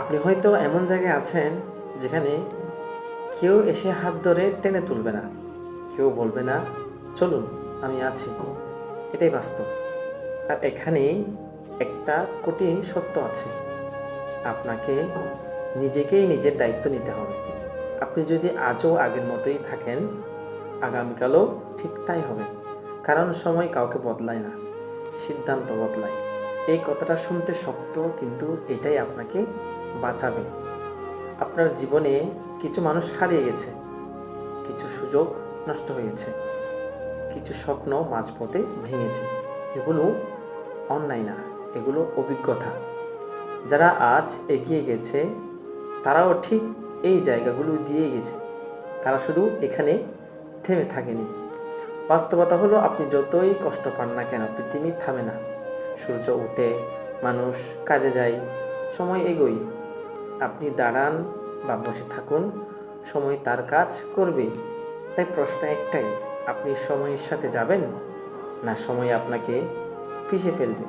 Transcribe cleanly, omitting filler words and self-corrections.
আপনি হয়তো এমন জায়গায় আছেন যেখানে কেউ এসে হাত ধরে টেনে তুলবে না, কেউ বলবে না চলুন আমি আছি। এটাই বাস্তব। আর এখানেই একটা কঠিন সত্য আছে, আপনাকে নিজেকেই নিজের দায়িত্ব নিতে হবে। আপনি যদি আজও আগের মতোই থাকেন, আগামীকালও ঠিক তাই হবে। কারণ সময় কাউকে বদলায় না, সিদ্ধান্ত বদলায়। এই কথাটা শুনতে শক্ত, কিন্তু এটাই আপনাকে বাঁচাবে। আপনার জীবনে কিছু মানুষ হারিয়ে গেছে, কিছু সুযোগ নষ্ট হয়েছে, কিছু স্বপ্ন মাঝপথে ভেঙেছে। এগুলো অন্যায় না, এগুলো অভিজ্ঞতা। যারা আজ এগিয়ে গেছে তারাও ঠিক এই জায়গাগুলো দিয়ে গেছে, তারা শুধু এখানে থেমে থাকেনি। বাস্তবতা হলো, আপনি যতই কষ্ট পান না কেন, পৃথিবী থামে না। সূর্য ওঠে, মানুষ কাজে যায়, সময় এগোয়। আপনি দাঁড়ান বা বসে থাকুন, সময় তার কাজ করবে। তাই প্রশ্ন একটাই, আপনি সময়ের সাথে যাবেন না সময় আপনাকে পিষে ফেলবে?